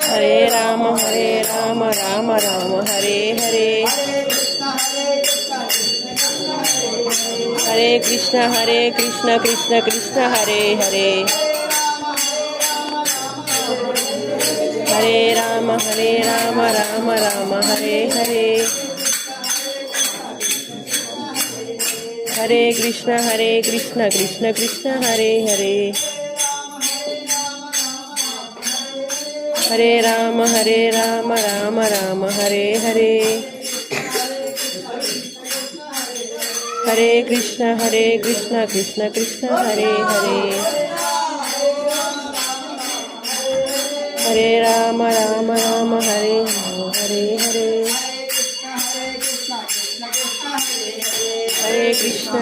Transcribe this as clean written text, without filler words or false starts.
Hare Ram Ram Ram Hare Hare Hare Krishna Krishna Krishna Hare Hare Hare Ram Ram Ram Hare Hare Hare Krishna Krishna Krishna Hare Hare Hare Ram Ram Ram Hare Hare Hare Krishna Krishna Krishna Hare Hare Hare Ram Ram Hare Hare Hare Hare Krishna